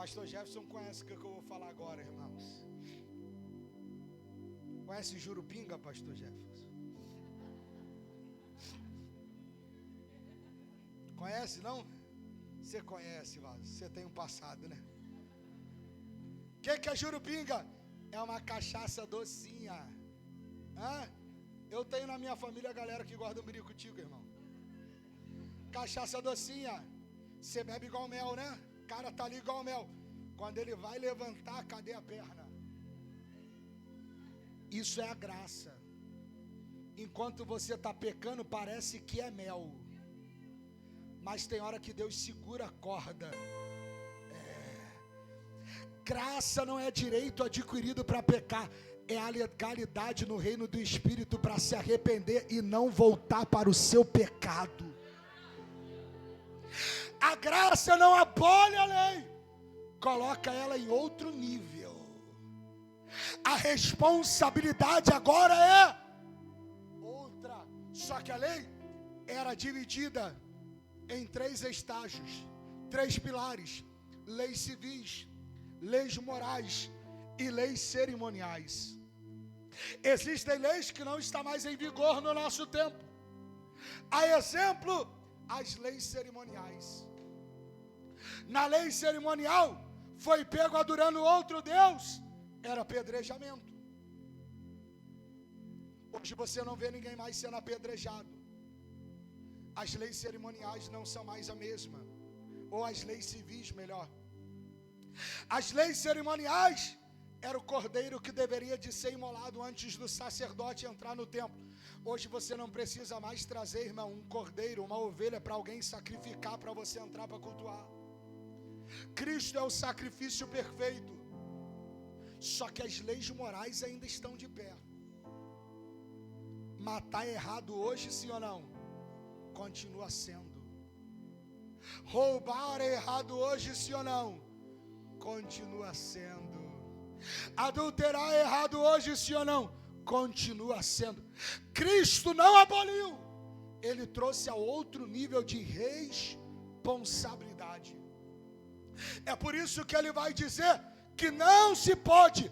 Pastor Jefferson conhece o que eu vou falar agora, irmãos. Conhece Jurupinga, pastor Jefferson? Conhece, não? Você conhece, você tem um passado, né? O que é Jurupinga? É uma cachaça docinha. Eu tenho na minha família a galera que guarda um biricutico, irmão. Cachaça docinha. Você bebe igual mel, né? O cara tá ali igual mel. Quando ele vai levantar, cadê a perna? Isso é a graça. Enquanto você está pecando, parece que é mel. Mas tem hora que Deus segura a corda. Graça não é direito adquirido para pecar. É a legalidade no reino do Espírito para se arrepender e não voltar para o seu pecado. A graça não abole a lei, coloca ela em outro nível. A responsabilidade agora é outra. Só que a lei era dividida em 3 estágios, 3 pilares: leis civis, leis morais e leis cerimoniais. Existem leis que não estão mais em vigor no nosso tempo. A exemplo, as leis cerimoniais. Na lei cerimonial, foi pego adorando outro Deus, era apedrejamento. Hoje você não vê ninguém mais sendo apedrejado. As leis cerimoniais não são mais a mesma, ou as leis civis, melhor. As leis cerimoniais era o cordeiro que deveria de ser imolado antes do sacerdote entrar no templo. Hoje você não precisa mais trazer, irmão, um cordeiro, uma ovelha para alguém sacrificar para você entrar para cultuar. Cristo é o sacrifício perfeito. Só que as leis morais ainda estão de pé. Matar é errado hoje, sim ou não? Continua sendo. Roubar é errado hoje, sim ou não? Continua sendo. Adulterar é errado hoje, sim ou não? Continua sendo. Cristo não aboliu. Ele trouxe a outro nível de responsabilidade. É por isso que ele vai dizer que não se pode,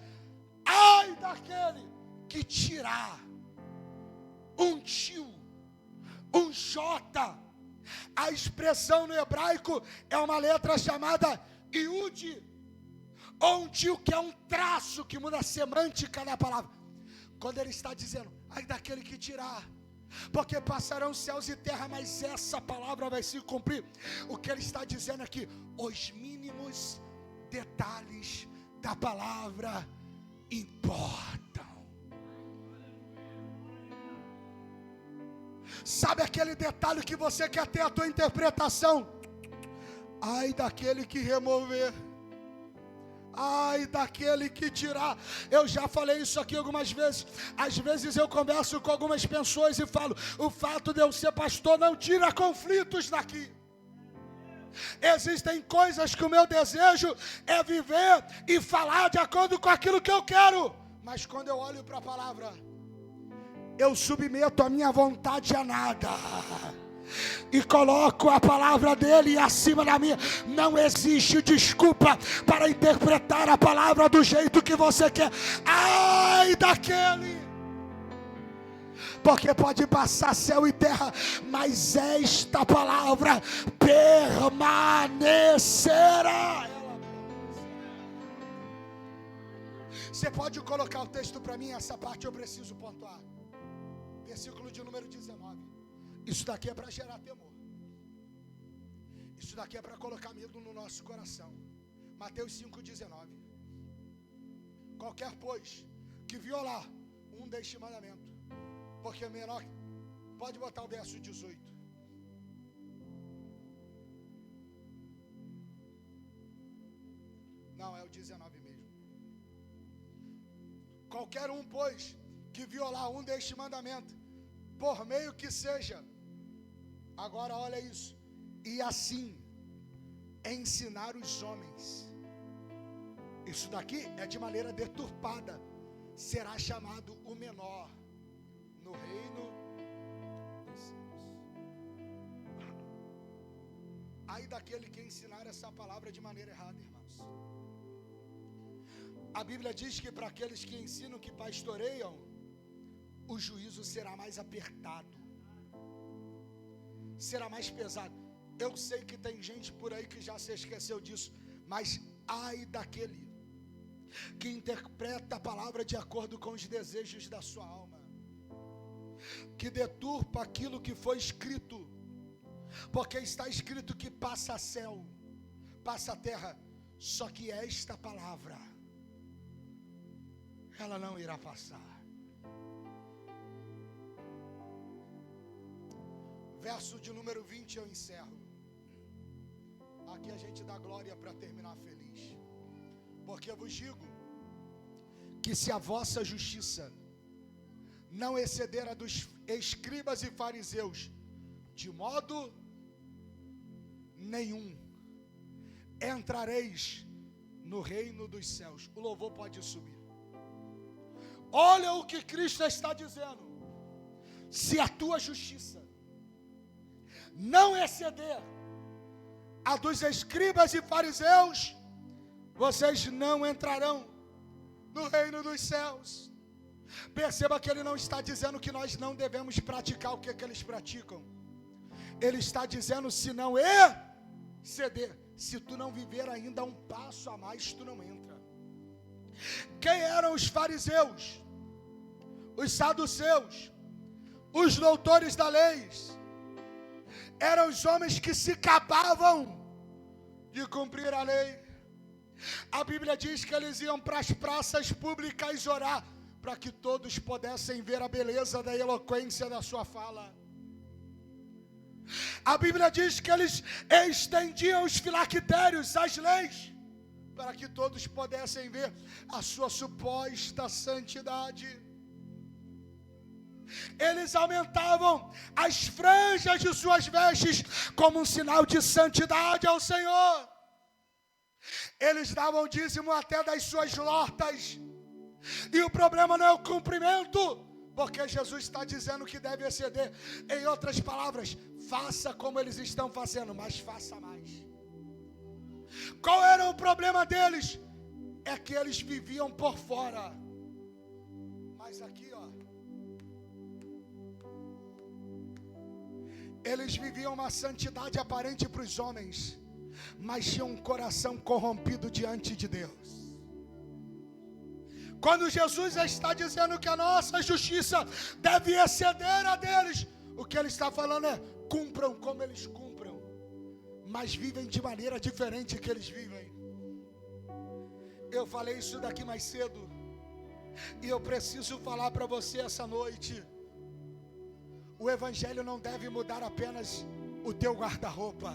ai daquele que tirar um tio, um J. A expressão no hebraico é uma letra chamada Iud, ou um tio, que é um traço que muda a semântica da palavra. Quando ele está dizendo, ai daquele que tirar, porque passarão céus e terra, mas essa palavra vai se cumprir. O que ele está dizendo aqui, os mínimos detalhes da palavra importam. Sabe aquele detalhe que você quer ter a tua interpretação? Ai daquele que remover, ai daquele que tirar. Eu já falei isso aqui algumas vezes. Às vezes eu converso com algumas pessoas e falo, o fato de eu ser pastor não tira conflitos daqui. Existem coisas que o meu desejo é viver e falar de acordo com aquilo que eu quero. Mas quando eu olho para a palavra, eu submeto a minha vontade a nada e coloco a palavra dele acima da minha. Não existe desculpa para interpretar a palavra do jeito que você quer. Ai daquele, porque pode passar céu e terra, mas esta palavra permanecerá. Você pode colocar o texto para mim? Essa parte eu preciso pontuar. Versículo de número 19. Isso daqui é para gerar temor. Isso daqui é para colocar medo no nosso coração. Mateus 5,19. Qualquer, pois, que violar um deste mandamento, porque é menor, pode botar o verso 18. Não, é o 19 mesmo. Qualquer um, pois, que violar um deste mandamento, por meio que seja, agora olha isso, e assim ensinar os homens, isso daqui é de maneira deturpada, será chamado o menor no reino dos céus. Ai daquele que ensinar essa palavra de maneira errada, irmãos. A Bíblia diz que para aqueles que ensinam, que pastoreiam, o juízo será mais apertado, será mais pesado. Eu sei que tem gente por aí que já se esqueceu disso, mas ai daquele que interpreta a palavra de acordo com os desejos da sua alma, que deturpa aquilo que foi escrito, porque está escrito que passa céu, passa terra, só que esta palavra, ela não irá passar. Verso de número 20 eu encerro. Aqui a gente dá glória para terminar feliz. Porque eu vos digo que se a vossa justiça não exceder a dos escribas e fariseus, de modo nenhum entrareis no reino dos céus. O louvor pode subir. Olha o que Cristo está dizendo. Se a tua justiça não exceder a dos escribas e fariseus, vocês não entrarão no reino dos céus. Perceba que ele não está dizendo que nós não devemos praticar o que eles praticam. Ele está dizendo, se não exceder, se tu não viver ainda um passo a mais, tu não entra. Quem eram os fariseus? Os saduceus, os doutores da lei. Eram os homens que se gabavam de cumprir a lei. A Bíblia diz que eles iam para as praças públicas orar, para que todos pudessem ver a beleza da eloquência da sua fala. A Bíblia diz que eles estendiam os filactérios, as leis, para que todos pudessem ver a sua suposta santidade. Eles aumentavam as franjas de suas vestes como um sinal de santidade ao Senhor. Eles davam dízimo até das suas hortas. E o problema não é o cumprimento, porque Jesus está dizendo que deve exceder. Em outras palavras, faça como eles estão fazendo, mas faça mais. Qual era o problema deles? É que eles viviam por fora. Mas aqui, ó, eles viviam uma santidade aparente para os homens, mas tinham um coração corrompido diante de Deus. Quando Jesus está dizendo que a nossa justiça deve exceder a deles, o que ele está falando é: cumpram como eles cumpram, mas vivem de maneira diferente que eles vivem. Eu falei isso daqui mais cedo, e eu preciso falar para você essa noite. O evangelho não deve mudar apenas o teu guarda-roupa.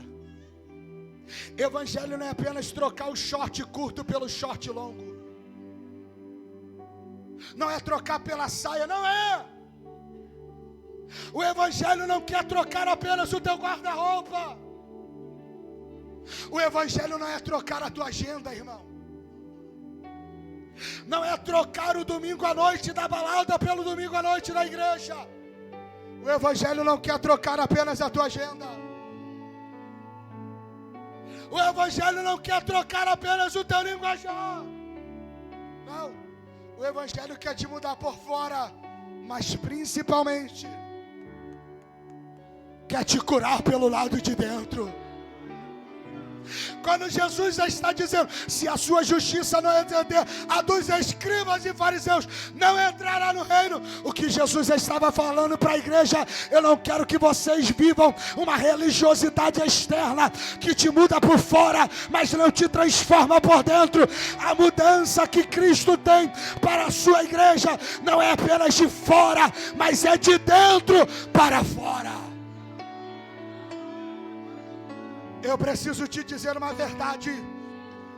Evangelho não é apenas trocar o short curto pelo short longo. Não é trocar pela saia, não é. O evangelho não quer trocar apenas o teu guarda-roupa. O evangelho não é trocar a tua agenda, irmão. Não é trocar o domingo à noite da balada pelo domingo à noite da igreja. O evangelho não quer trocar apenas a tua agenda. O evangelho não quer trocar apenas o teu linguajar. Não. O evangelho quer te mudar por fora, mas principalmente quer te curar pelo lado de dentro. Quando Jesus já está dizendo: se a sua justiça não exceder a dos escribas e fariseus, não entrará no reino. O que Jesus estava falando para a igreja: eu não quero que vocês vivam uma religiosidade externa que te muda por fora, mas não te transforma por dentro. A mudança que Cristo tem para a sua igreja não é apenas de fora, mas é de dentro para fora. Eu preciso te dizer uma verdade.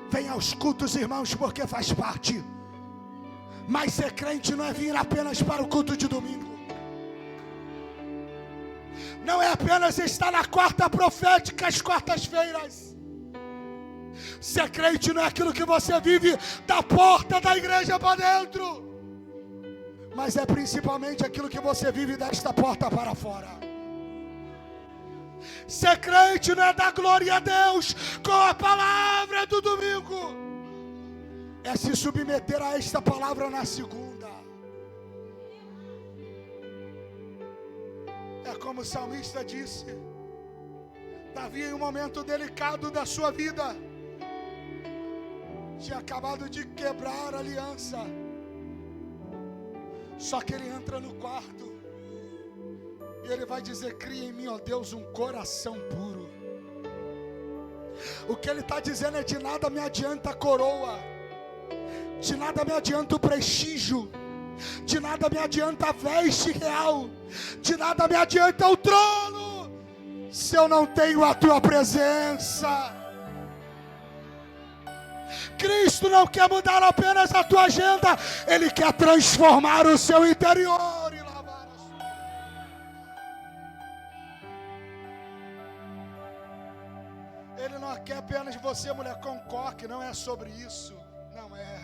Venha aos cultos, irmãos, porque faz parte. Mas ser crente não é vir apenas para o culto de domingo. Não é apenas estar na quarta profética às quartas-feiras. Ser crente não é aquilo que você vive da porta da igreja para dentro, mas é principalmente aquilo que você vive desta porta para fora. Ser crente não é dar glória a Deus com a palavra do domingo, é se submeter a esta palavra na segunda. É como o salmista disse: Davi, em um momento delicado da sua vida, tinha acabado de quebrar a aliança, só que ele entra no quarto e ele vai dizer: cria em mim, ó Deus, um coração puro. O que ele está dizendo é: de nada me adianta a coroa, de nada me adianta o prestígio, de nada me adianta a veste real, de nada me adianta o trono, se eu não tenho a tua presença. Cristo não quer mudar apenas a tua agenda, Ele quer transformar o seu interior e lavar a sua. Ele não quer apenas você, mulher, com coque, não é sobre isso, não é.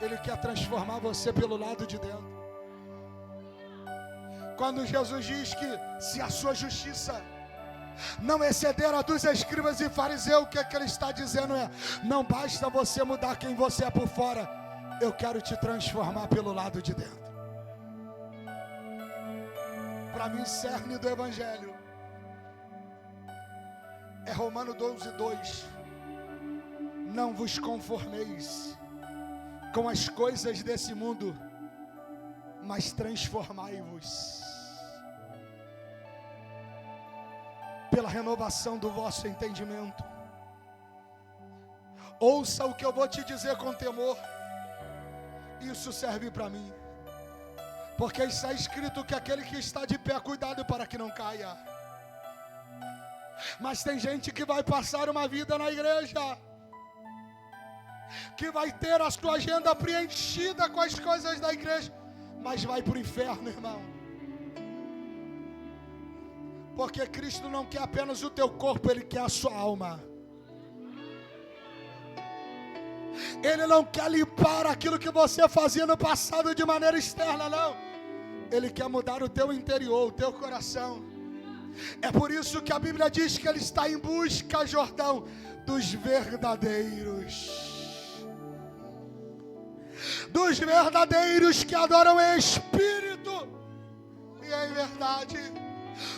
Ele quer transformar você pelo lado de dentro. Quando Jesus diz que se a sua justiça não exceder a dos escribas e fariseus, o que é que ele está dizendo é: não basta você mudar quem você é por fora, eu quero te transformar pelo lado de dentro. Para mim, o cerne do evangelho é Romanos 12:2. Não vos conformeis com as coisas desse mundo, mas transformai-vos pela renovação do vosso entendimento. Ouça o que eu vou te dizer com temor. Isso serve para mim, porque está escrito que aquele que está de pé, cuidado para que não caia. Mas tem gente que vai passar uma vida na igreja, que vai ter a sua agenda preenchida com as coisas da igreja, mas vai para o inferno, irmão. Porque Cristo não quer apenas o teu corpo, Ele quer a sua alma. Ele não quer limpar aquilo que você fazia no passado de maneira externa, não. Ele quer mudar o teu interior, o teu coração. É por isso que a Bíblia diz que Ele está em busca, Jordão, dos verdadeiros. Dos verdadeiros que adoram em espírito e em verdade.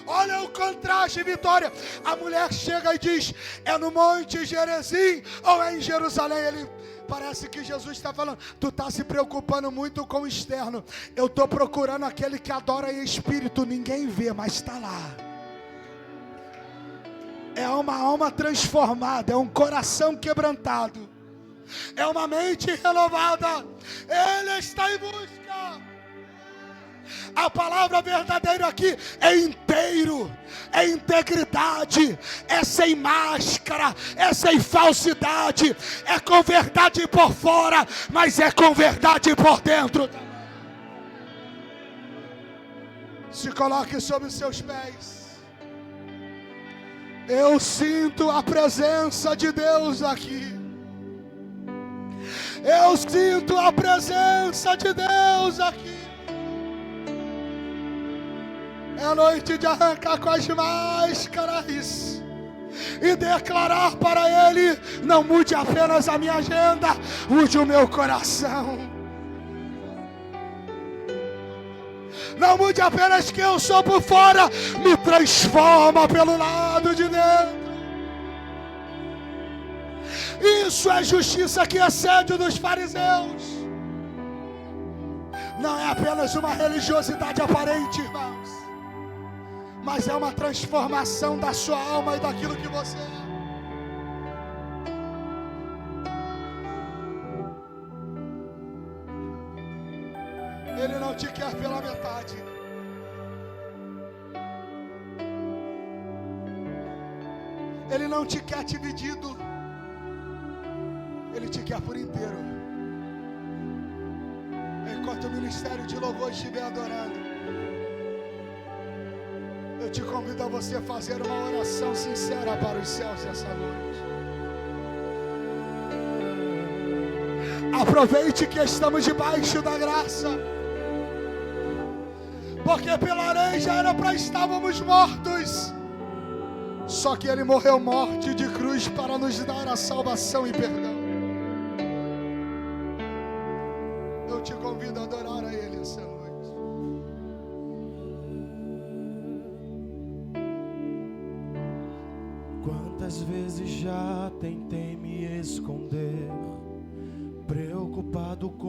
Olha o contraste, Vitória. A mulher chega e diz: é no Monte Gerizim ou é em Jerusalém? Ele parece que Jesus está falando: tu está se preocupando muito com o externo. Eu estou procurando aquele que adora em espírito. Ninguém vê, mas está lá. É uma alma transformada, é um coração quebrantado, é uma mente renovada. Ele está em busca. A palavra verdadeira aqui é inteiro, é integridade, é sem máscara, é sem falsidade, é com verdade por fora, mas é com verdade por dentro. Se coloque sobre os seus pés. Eu sinto a presença de Deus aqui. Eu sinto a presença de Deus aqui. É noite de arrancar com as máscaras e declarar para Ele: não mude apenas a minha agenda, mude o meu coração. Não mude apenas quem eu sou por fora, me transforma pelo lado de dentro. Isso é justiça que excede dos fariseus. Não é apenas uma religiosidade aparente, irmãos, mas é uma transformação da sua alma e daquilo que você é. Ele não te quer pela metade. Ele não te quer dividido. Ele te quer por inteiro. Enquanto o ministério de louvor estiver adorando, eu te convido a você fazer uma oração sincera para os céus essa noite. Aproveite que estamos debaixo da graça, porque pela lei já era para estávamos mortos, só que Ele morreu morte de cruz para nos dar a salvação e perdão. Eu te convido a adorar a Ele essa noite. Quantas vezes já tentei me esconder, preocupado com